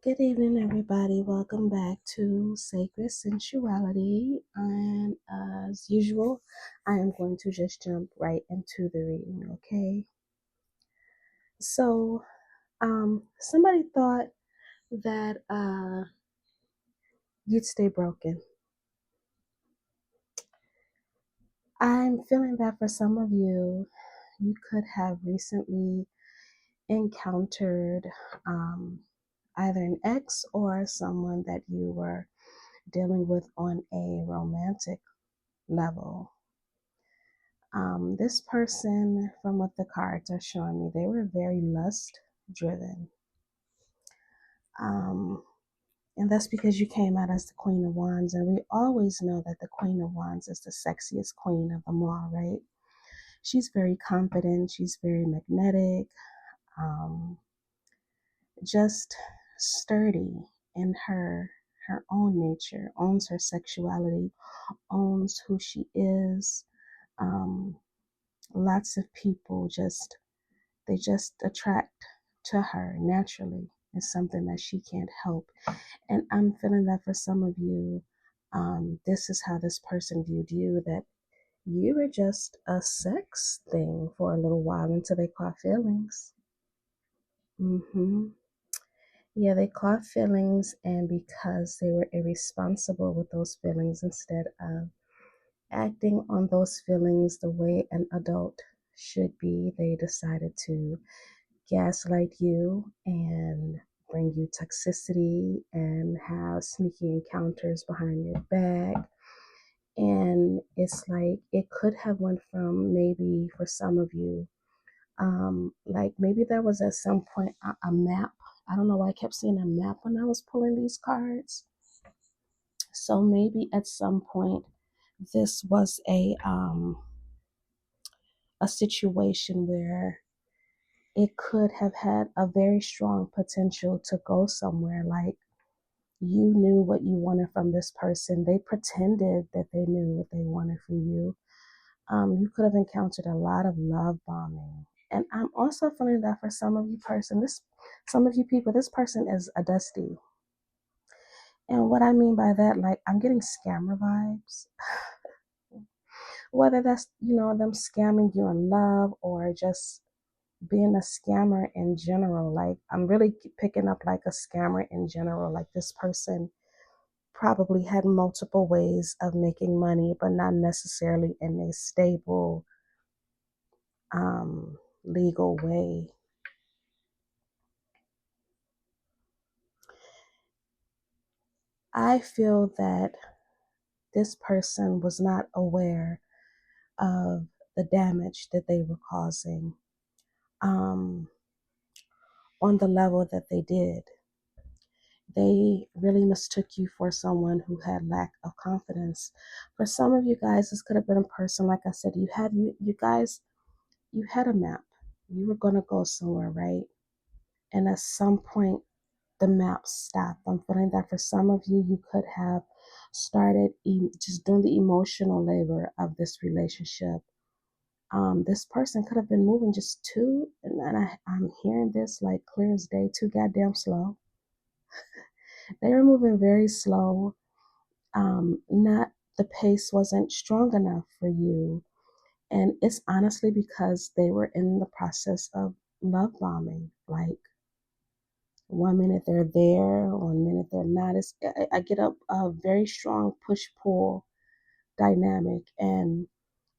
Good evening, everybody. Welcome back to Sacred Sensuality. And as usual, I am going to just jump right into the reading, okay? So, somebody thought that you'd stay broken. I'm feeling that for some of you, you could have recently encountered either an ex or someone that you were dealing with on a romantic level. This person, from what the cards are showing me, they were very lust driven. And that's because you came out as the Queen of Wands. And we always know that the Queen of Wands is the sexiest queen of them all, right? She's very confident. She's very magnetic, just sturdy in her own nature, owns her sexuality, owns who she is. Lots of people they just attract to her naturally. It's something that she can't help. And I'm feeling that for some of you, this is how this person viewed you, that you were just a sex thing for a little while until they caught feelings. Yeah, they caught feelings, and because they were irresponsible with those feelings, instead of acting on those feelings the way an adult should be, they decided to gaslight you and bring you toxicity and have sneaky encounters behind your back. And it's like it could have went from, maybe for some of you, like maybe there was at some point a map. I don't know why I kept seeing a map when I was pulling these cards. So maybe at some point this was a situation where it could have had a very strong potential to go somewhere. Like, you knew what you wanted from this person. They pretended that they knew what they wanted from you. You could have encountered a lot of love bombing. And I'm also feeling that for some of you some of you people, this person is a dusty. And what I mean by that, like, I'm getting scammer vibes. Whether that's, them scamming you in love or just being a scammer in general. Like, I'm really picking up like a scammer in general. Like, this person probably had multiple ways of making money, but not necessarily in a stable, legal way. I feel that this person was not aware of the damage that they were causing, um, on the level that they did. They really mistook you for someone who had lack of confidence. For some of you guys, this could have been a person, like I said, you guys, you had a map. You were gonna go somewhere, right? And at some point the map stopped. I'm feeling that for some of you, you could have started just doing the emotional labor of this relationship. This person could have been moving just I'm hearing this like clear as day, too goddamn slow. They were moving very slow. Not The pace wasn't strong enough for you. And it's honestly because they were in the process of love bombing. Like, one minute they're there, one minute they're not. I get a very strong push-pull dynamic, and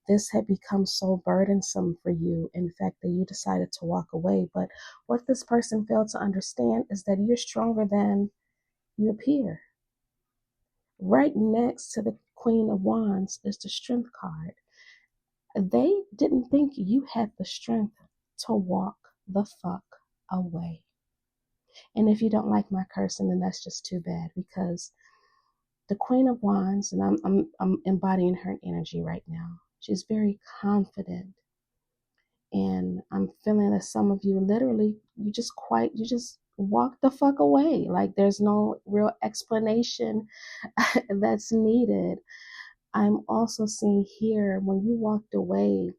this had become so burdensome for you, in fact, that you decided to walk away. But what this person failed to understand is that you're stronger than you appear. Right next to the Queen of Wands is the Strength card. They didn't think you had the strength to walk the fuck away. And if you don't like my cursing, then that's just too bad, because the Queen of Wands, and I'm embodying her energy right now. She's very confident, and I'm feeling that some of you literally you just walk the fuck away. Like, there's no real explanation that's needed. I'm also seeing here, when you walked away,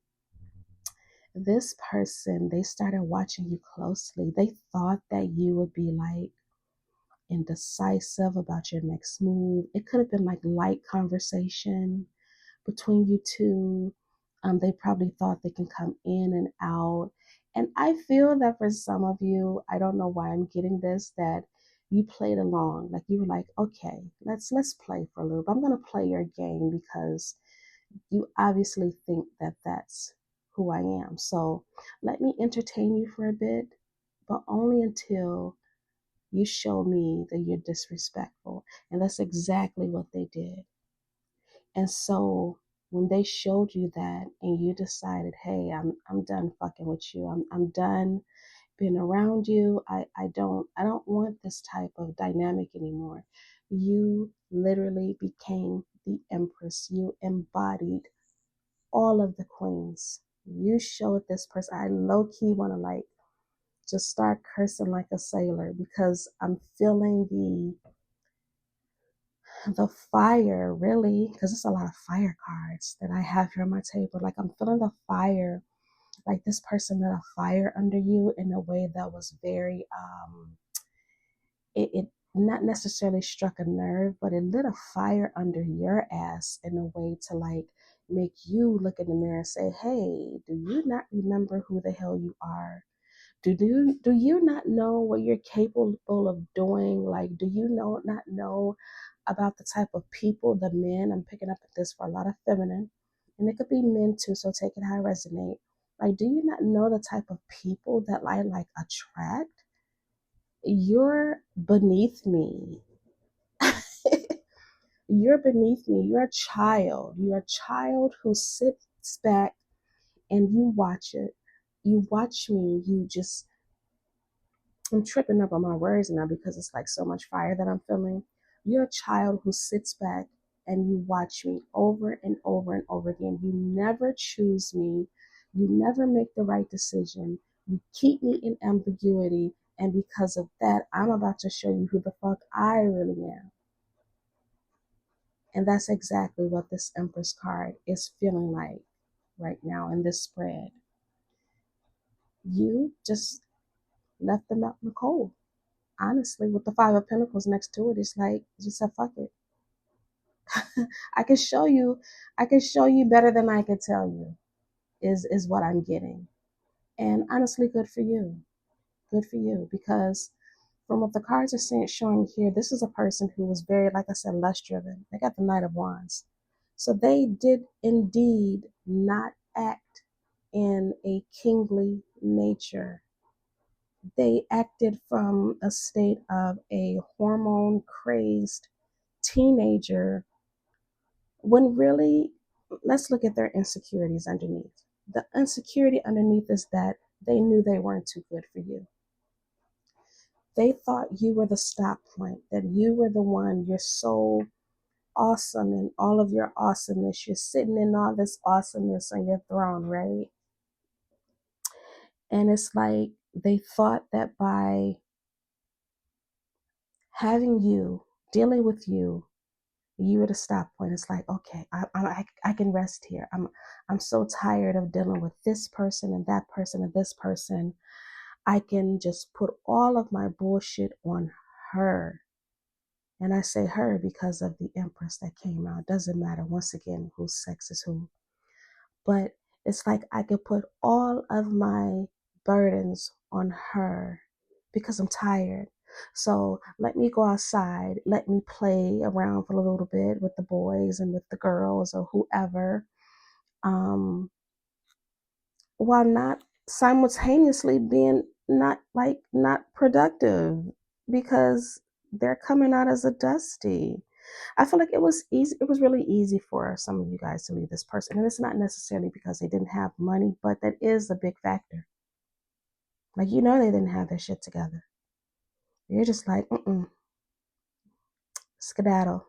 this person, they started watching you closely. They thought that you would be like indecisive about your next move. It could have been like light conversation between you two. They probably thought they can come in and out. And I feel that for some of you, I don't know why I'm getting this, that you played along. Like you were like, okay, let's play for a little bit. I'm gonna play your game because you obviously think that that's who I am. So let me entertain you for a bit, but only until you show me that you're disrespectful. And that's exactly what they did. And so when they showed you that and you decided, hey, I'm done fucking with you. I'm done being around you. I don't want this type of dynamic anymore. You literally became the empress. You embodied all of the queens. You showed this person. I low key want to like just start cursing like a sailor because I'm feeling the fire, really, because it's a lot of fire cards that I have here on my table. Like I'm feeling the fire, like this person lit a fire under you in a way that was very it not necessarily struck a nerve, but it lit a fire under your ass in a way to like make you look in the mirror and say, hey, do you not remember who the hell you are? Do you not know what you're capable of doing? Like, do you not know about the type of people, the men? I'm picking up at this for a lot of feminine, and it could be men too. So take it how it resonate. Like, do you not know the type of people that I like attract? You're beneath me. You're beneath me. You're a child. You're a child who sits back and you watch it. You watch me. I'm tripping up on my words now because it's like so much fire that I'm feeling. You're a child who sits back and you watch me over and over and over again. You never choose me. You never make the right decision. You keep me in ambiguity. And because of that, I'm about to show you who the fuck I really am. And that's exactly what this Empress card is feeling like right now in this spread. You just left them out in the cold. Honestly, with the Five of Pentacles next to it, it's like, just said, fuck it. I can show you better than I could tell you is what I'm getting. And honestly, good for you. Good for you. Because from what the cards are saying, showing here, this is a person who was very, like I said, lust driven. They got the Knight of Wands. So they did indeed not act in a kingly nature. They acted from a state of a hormone crazed teenager when really, let's look at their insecurities underneath. The insecurity underneath is that they knew they weren't too good for you. They thought you were the stop point, that you were the one. You're so awesome in all of your awesomeness. You're sitting in all this awesomeness on your throne, right? And it's like they thought that by having you, dealing with you, you were the stop point. It's like, okay, I can rest here. I'm so tired of dealing with this person and that person and this person. I can just put all of my bullshit on her. And I say her because of the Empress that came out. Doesn't matter, once again, whose sex is who. But it's like I could put all of my burdens on her because I'm tired. So let me go outside. Let me play around for a little bit with the boys and with the girls or whoever, while not simultaneously being not productive because they're coming out as a dusty. I feel like it was easy. It was really easy for some of you guys to leave this person. And it's not necessarily because they didn't have money, but that is a big factor. Like, they didn't have their shit together. You're just like, skedaddle.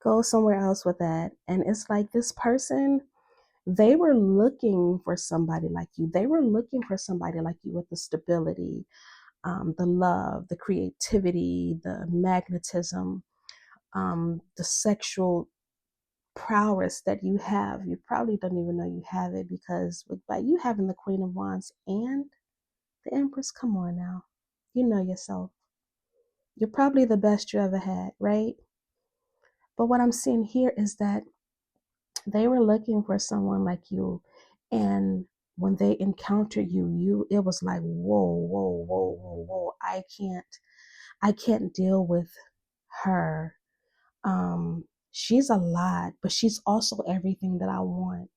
Go somewhere else with that. And it's like this person, they were looking for somebody like you. They were looking for somebody like you with the stability, the love, the creativity, the magnetism, the sexual prowess that you have. You probably don't even know you have it because by you having the Queen of Wands and the Empress, come on now, you know yourself. You're probably the best you ever had, right? But what I'm seeing here is that they were looking for someone like you, and when they encountered you, it was like, whoa, whoa, whoa, whoa, whoa. I can't deal with her. She's a lot, but she's also everything that I want.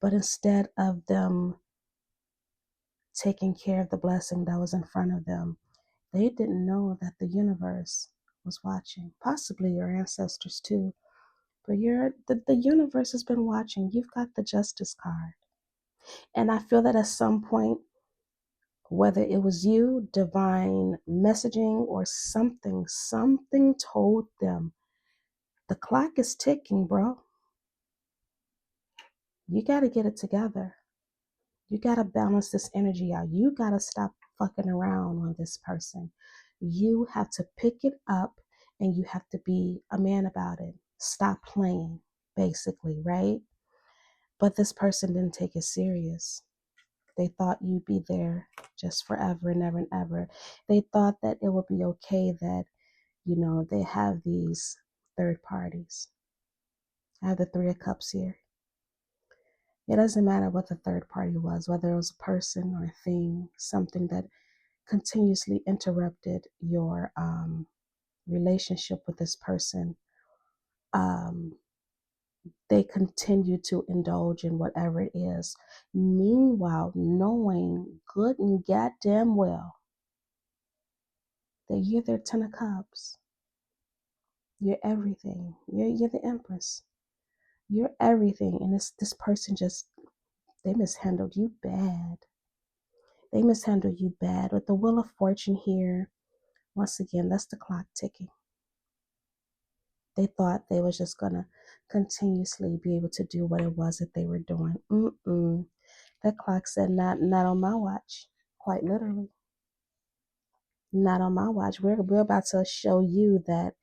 But instead of them taking care of the blessing that was in front of them, they didn't know that the universe was watching, possibly your ancestors too. But the universe has been watching. You've got the justice card. And I feel that at some point, whether it was you, divine messaging, or something told them, the clock is ticking, bro. You got to get it together. You got to balance this energy out. You got to stop fucking around on this person. You have to pick it up and you have to be a man about it. Stop playing, basically, right? But this person didn't take it serious. They thought you'd be there just forever and ever and ever. They thought that it would be okay that, they have these third parties. I have the Three of Cups here. It doesn't matter what the third party was, whether it was a person or a thing, something that continuously interrupted your relationship with this person. They continue to indulge in whatever it is. Meanwhile, knowing good and goddamn well that you're their Ten of Cups. You're everything. You're the Empress. You're everything. And this person they mishandled you bad. They mishandled you bad. With the Wheel of Fortune here, once again, that's the clock ticking. They thought they was just going to continuously be able to do what it was that they were doing. That clock said, not on my watch. Quite literally. Not on my watch. We're about to show you that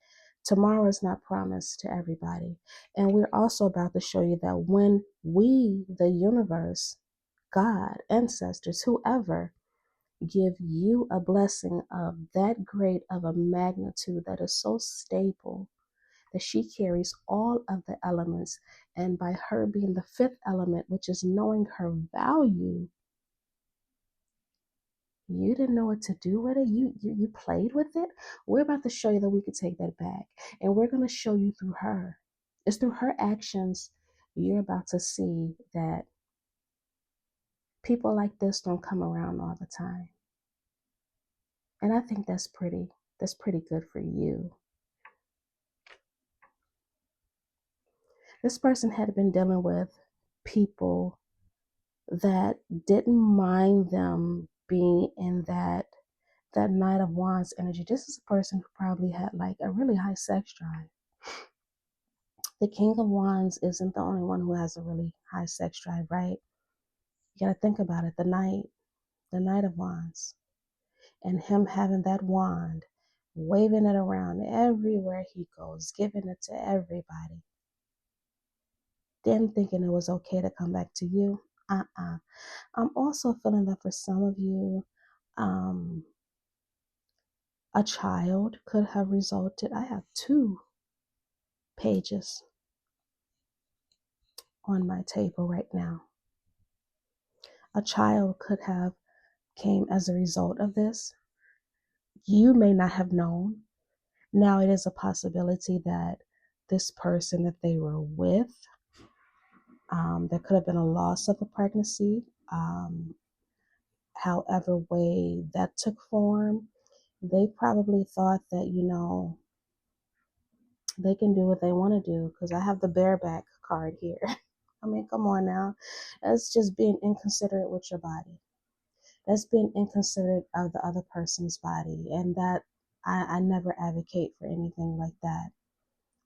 tomorrow is not promised to everybody. And we're also about to show you that when we, the universe, God, ancestors, whoever, give you a blessing of that great of a magnitude that is so stable that she carries all of the elements, and by her being the fifth element, which is knowing her value, you didn't know what to do with it. You played with it. We're about to show you that we could take that back, and we're going to show you through her. It's through her actions you're about to see that people like this don't come around all the time. And I think that's pretty good for you. This person had been dealing with people that didn't mind them being in that Knight of Wands energy. This is a person who probably had like a really high sex drive. The King of Wands isn't the only one who has a really high sex drive, right? You gotta think about it. The Knight of Wands, and him having that wand, waving it around everywhere he goes, giving it to everybody. Then thinking it was okay to come back to you. I'm also feeling that for some of you, a child could have resulted. I have 2 pages on my table right now. A child could have came as a result of this. You may not have known. Now it is a possibility that this person that they were with, there could have been a loss of a pregnancy. However way that took form, they probably thought that, they can do what they want to do, because I have the bareback card here. I mean, come on now. That's just being inconsiderate with your body. That's being inconsiderate of the other person's body. And that I never advocate for anything like that.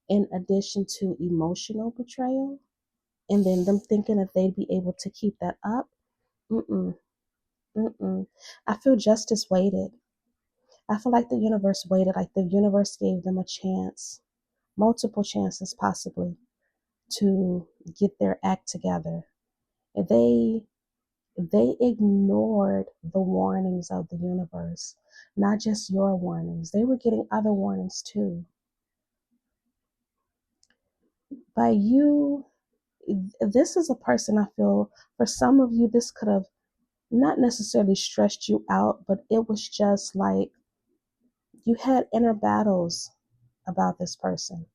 In addition to emotional betrayal, and then them thinking that they'd be able to keep that up. I feel justice waited. I feel like the universe waited, like the universe gave them a chance, multiple chances possibly, to get their act together. They They ignored the warnings of the universe, not just your warnings. They were getting other warnings too. By you, this is a person I feel, for some of you, this could have not necessarily stressed you out, but it was just like you had inner battles about this person,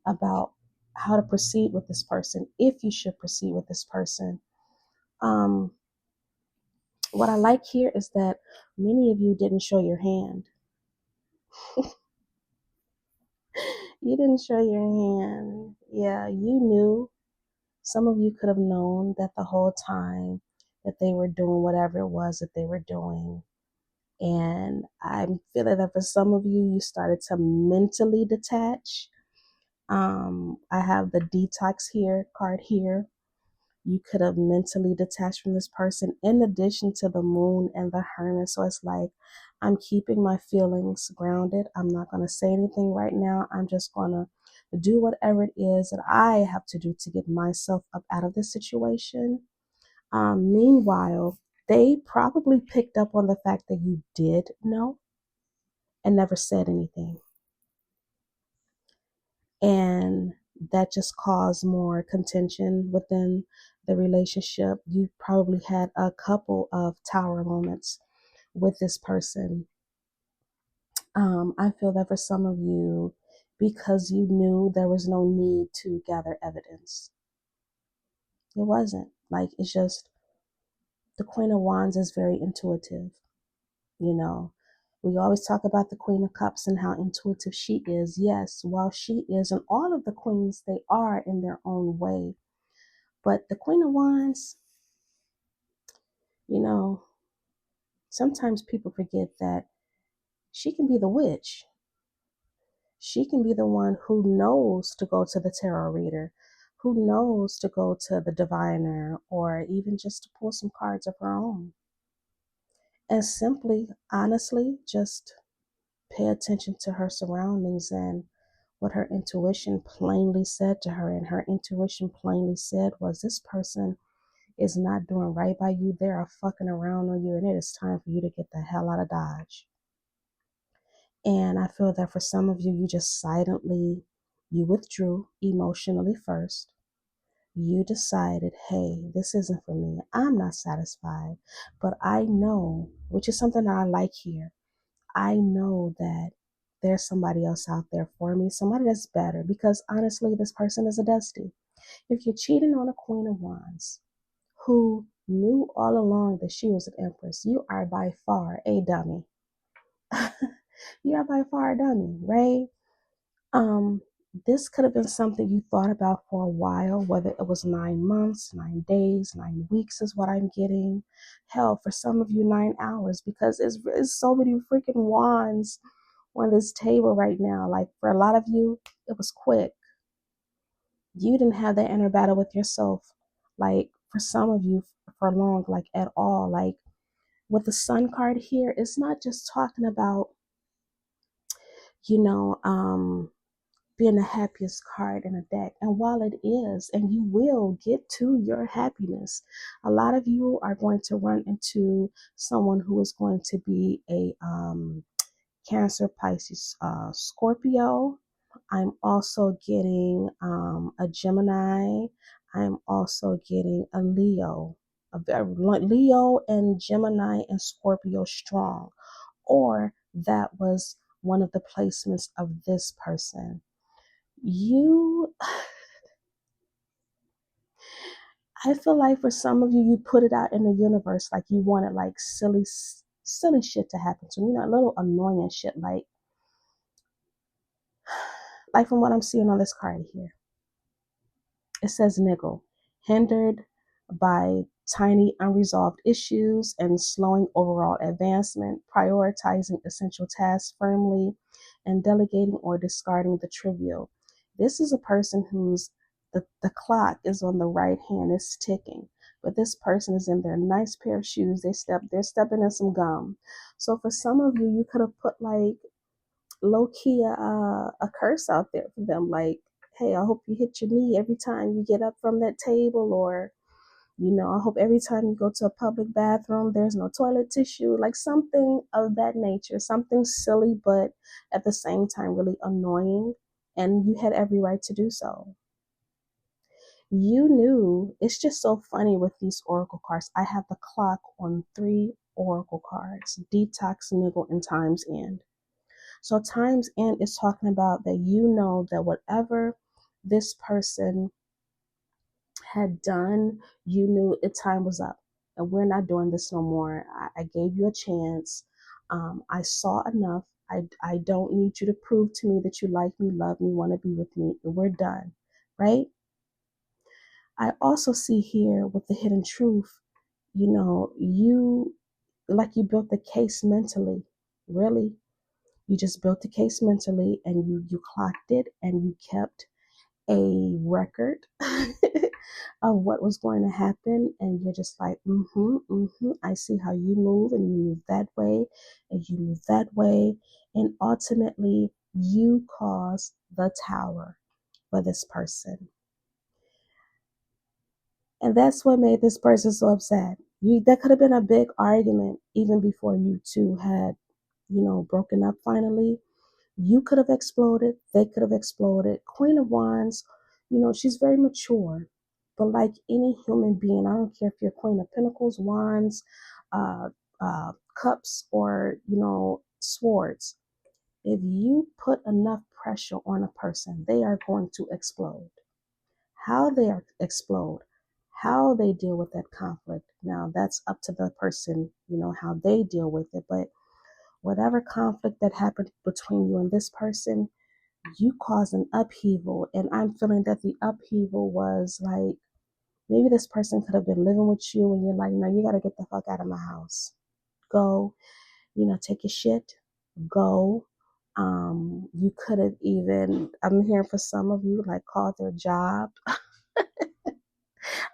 about how to proceed with this person, if you should proceed with this person. What I like here is that many of you didn't show your hand. You didn't show your hand. Yeah, you knew. Some of you could have known that the whole time that they were doing whatever it was that they were doing. And I'm feeling that for some of you, you started to mentally detach. I have the detox here card here. You could have mentally detached from this person in addition to the moon and the hermit. So it's like, I'm keeping my feelings grounded. I'm not going to say anything right now. I'm just going to do whatever it is that I have to do to get myself up out of this situation. Meanwhile, they probably picked up on the fact that you did know and never said anything. And that just caused more contention within the relationship. You probably had a couple of tower moments with this person. I feel that for some of you, because you knew there was no need to gather evidence. It wasn't. Like, it's just, the Queen of Wands is very intuitive. You know, we always talk about the Queen of Cups and how intuitive she is. Yes, while she is, and all of the queens, they are in their own way. But the Queen of Wands, you know, sometimes people forget that she can be the witch. She can be the one who knows to go to the tarot reader, who knows to go to the diviner, or even just to pull some cards of her own. And simply, honestly, just pay attention to her surroundings and what her intuition plainly said to her. And her intuition plainly said was, this person is not doing right by you. They are fucking around on you, and it is time for you to get the hell out of Dodge. And I feel that for some of you, you just silently, you withdrew emotionally first. You decided, hey, this isn't for me. I'm not satisfied. But I know, which is something that I like here, I know that there's somebody else out there for me, somebody that's better, because honestly, this person is a dusty. If you're cheating on a Queen of Wands who knew all along that she was an empress, you are by far a dummy. You are by far a dummy, right? This could have been something you thought about for a while, whether it was 9 months, 9 days, 9 weeks is what I'm getting. Hell, for some of you, 9 hours, because it's so many freaking wands on this table right now. Like, for a lot of you, it was quick. You didn't have that inner battle with yourself, like for some of you, for long, like at all. Like with the Sun card here, it's not just talking about, you know, being the happiest card in a deck. And while it is, and you will get to your happiness, a lot of you are going to run into someone who is going to be a Cancer, Pisces, Scorpio. I'm also getting a Gemini. I'm also getting a Leo. Leo and Gemini and Scorpio strong. Or that was one of the placements of this person. I feel like for some of you, you put it out in the universe like you wanted like silly shit to happen to you. A little annoying shit like from what I'm seeing on this card here. It says niggle, hindered by tiny unresolved issues and slowing overall advancement, prioritizing essential tasks firmly, and delegating or discarding the trivial. This is a person who's the clock is on the right hand, it's ticking. But this person is in their nice pair of shoes. They're stepping in some gum. So for some of you, you could have put like low key a curse out there for them, like, hey, I hope you hit your knee every time you get up from that table, or You know, I hope every time you go to a public bathroom, there's no toilet tissue, like something of that nature, something silly, but at the same time, really annoying. And you had every right to do so. You knew, it's just so funny with these oracle cards. I have the clock on 3 oracle cards: detox, niggle, and time's end. So time's end is talking about that you know that whatever this person had done, you knew it time was up. And we're not doing this no more. I gave you a chance. I saw enough. I don't need you to prove to me that you like me, love me, want to be with me. We're done, right? I also see here with the hidden truth, you know, you like you built the case mentally. Really? You just built the case mentally and you clocked it and you kept a record of what was going to happen, and you're just like, I see how you move, and you move that way, and you move that way, and ultimately you cause the tower for this person. And that's what made this person so upset. That could have been a big argument even before you two had, you know, broken up finally. You could have exploded. They could have exploded. Queen of Wands, you know, she's very mature. But like any human being, I don't care if you're Queen of Pentacles, Wands, uh, Cups, or, you know, Swords. If you put enough pressure on a person, they are going to explode. How they explode, how they deal with that conflict, now that's up to the person, you know, how they deal with it. But whatever conflict that happened between you and this person, you caused an upheaval. And I'm feeling that the upheaval was like, maybe this person could have been living with you and you're like, no, you got to get the fuck out of my house. Go, you know, take your shit, go. You could have even, I'm hearing for some of you, like called their job.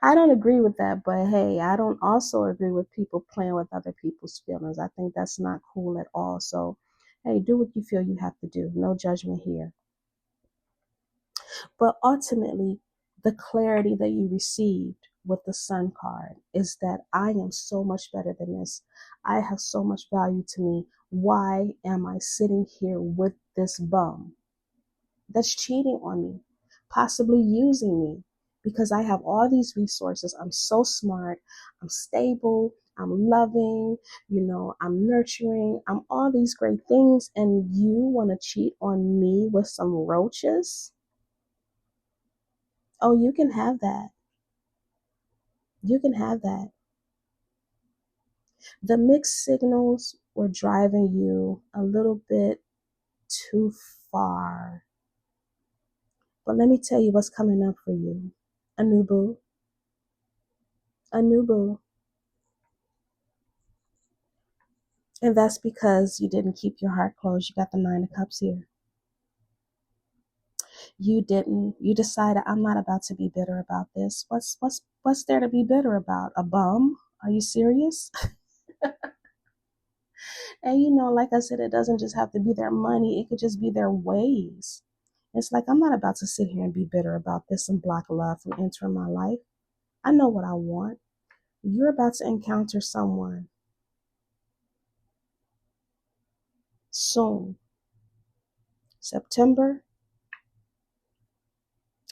I don't agree with that, but hey, I don't also agree with people playing with other people's feelings. I think that's not cool at all. So, hey, do what you feel you have to do. No judgment here. But ultimately, the clarity that you received with the Sun card is that I am so much better than this. I have so much value to me. Why am I sitting here with this bum that's cheating on me, possibly using me? Because I have all these resources. I'm so smart. I'm stable. I'm loving. You know, I'm nurturing. I'm all these great things. And you want to cheat on me with some roaches? Oh, you can have that. You can have that. The mixed signals were driving you a little bit too far. But let me tell you what's coming up for you. A new boo. A new boo. And that's because you didn't keep your heart closed. You got the 9 of Cups here. You didn't. You decided, I'm not about to be bitter about this. What's there to be bitter about? A bum? Are you serious? And you know, like I said, it doesn't just have to be their money. It could just be their ways. It's like, I'm not about to sit here and be bitter about this and block love from entering my life. I know what I want. You're about to encounter someone soon. September.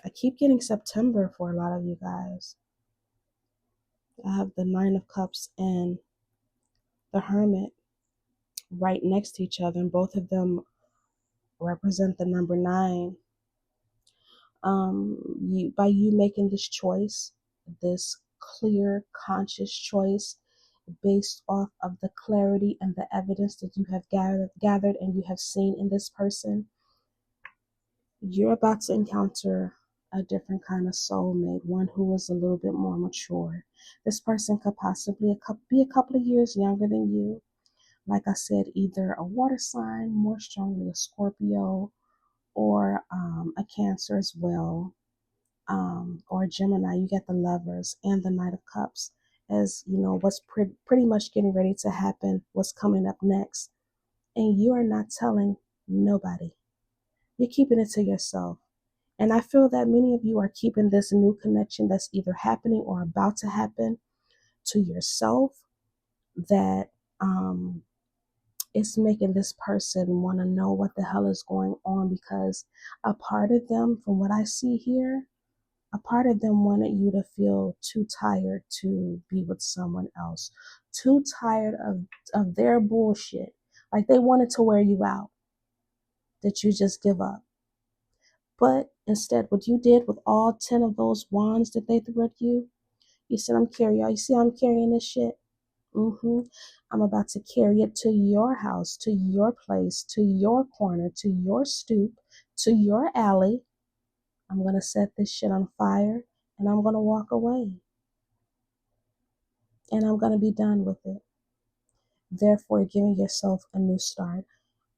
I keep getting September for a lot of you guys. I have the 9 of Cups and the Hermit right next to each other, and both of them represent the number 9. By you making this choice, this clear, conscious choice based off of the clarity and the evidence that you have gathered and you have seen in this person, you're about to encounter a different kind of soulmate, one who is a little bit more mature. This person could possibly be a couple of years younger than you. Like I said, either a water sign, more strongly a Scorpio, or a Cancer as well, or a Gemini. You get the Lovers and the Knight of Cups as, you know, what's pretty much getting ready to happen, what's coming up next. And you are not telling nobody. You're keeping it to yourself. And I feel that many of you are keeping this new connection that's either happening or about to happen to yourself, that it's making this person want to know what the hell is going on, because a part of them, from what I see here, a part of them wanted you to feel too tired to be with someone else, too tired of their bullshit. Like they wanted to wear you out, that you just give up. But instead, what you did with all 10 of those wands that they threw at you, you said, I'm carrying, you see, I'm carrying this shit. I'm about to carry it to your house, to your place, to your corner, to your stoop, to your alley. I'm going to set this shit on fire and I'm going to walk away. And I'm going to be done with it. Therefore, giving yourself a new start,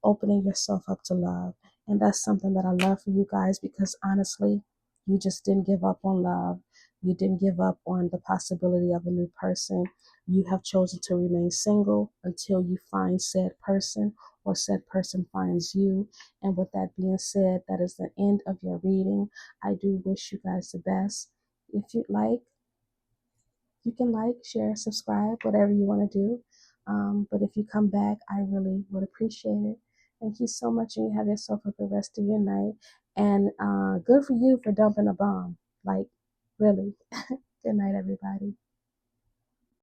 opening yourself up to love. And that's something that I love for you guys, because honestly, you just didn't give up on love. You didn't give up on the possibility of a new person. You have chosen to remain single until you find said person or said person finds you. And with that being said, that is the end of your reading. I do wish you guys the best. If you'd like, you can like, share, subscribe, whatever you want to do. But if you come back, I really would appreciate it. Thank you so much, and you have yourself a good rest of your night. And good for you for dumping a bomb. Like, really. Good night, everybody.